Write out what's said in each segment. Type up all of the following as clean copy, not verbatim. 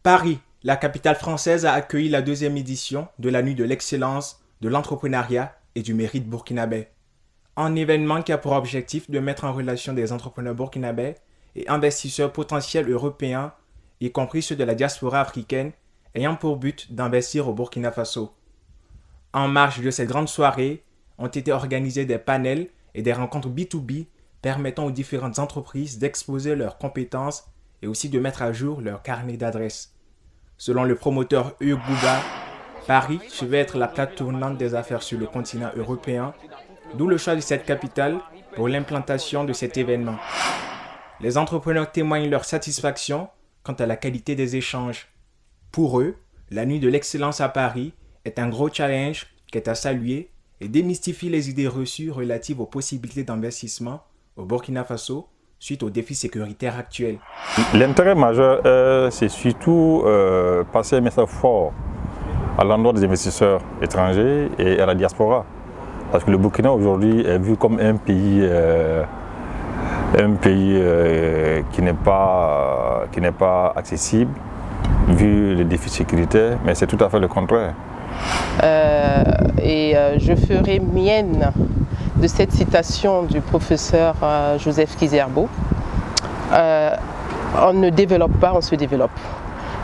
Paris, la capitale française, a accueilli la deuxième édition de la Nuit de l'excellence, de l'entrepreneuriat et du mérite burkinabé. Un événement qui a pour objectif de mettre en relation des entrepreneurs burkinabés et investisseurs potentiels européens, y compris ceux de la diaspora africaine, ayant pour but d'investir au Burkina Faso. En marge de cette grande soirée, ont été organisés des panels et des rencontres B2B permettant aux différentes entreprises d'exposer leurs compétences et aussi de mettre à jour leur carnet d'adresses. Selon le promoteur Hugues Bouba, Paris devait être la plaque tournante des affaires sur le continent européen, d'où le choix de cette capitale pour l'implantation de cet événement. Les entrepreneurs témoignent leur satisfaction quant à la qualité des échanges. Pour eux, la Nuit de l'excellence à Paris est un gros challenge qui est à saluer et démystifie les idées reçues relatives aux possibilités d'investissement au Burkina Faso suite aux défis sécuritaires actuels. L'intérêt majeur, c'est surtout passer un message fort à l'endroit des investisseurs étrangers et à la diaspora. Parce que le Burkina aujourd'hui est vu comme un pays qui n'est pas accessible, vu les défis sécuritaires, mais c'est tout à fait le contraire. Je ferai mienne de cette citation du professeur Joseph Kizerbo. On ne développe pas, on se développe.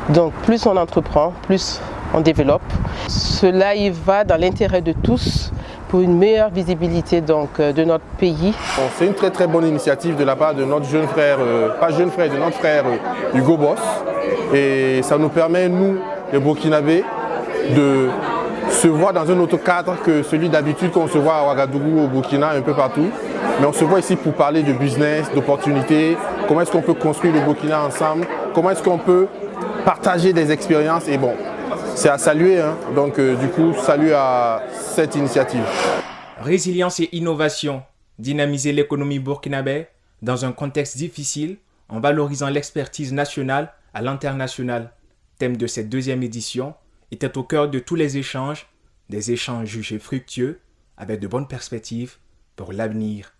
Donc plus on entreprend, plus on développe. Cela y va dans l'intérêt de tous pour une meilleure visibilité de notre pays. C'est une très bonne initiative de la part de notre jeune frère, de notre frère Hugo Boss. Et ça nous permet, nous, les Burkinabés, de se voir dans un autre cadre que celui d'habitude qu'on se voit à Ouagadougou, au Burkina, un peu partout. Mais on se voit ici pour parler de business, d'opportunités, comment est-ce qu'on peut construire le Burkina ensemble, comment est-ce qu'on peut partager des expériences. Et bon, c'est à saluer, hein. Donc du coup, salut à cette initiative. Résilience et innovation, dynamiser l'économie burkinabé dans un contexte difficile en valorisant l'expertise nationale à l'international. Thème de cette deuxième édition était au cœur de tous les échanges, des échanges jugés fructueux avec de bonnes perspectives pour l'avenir.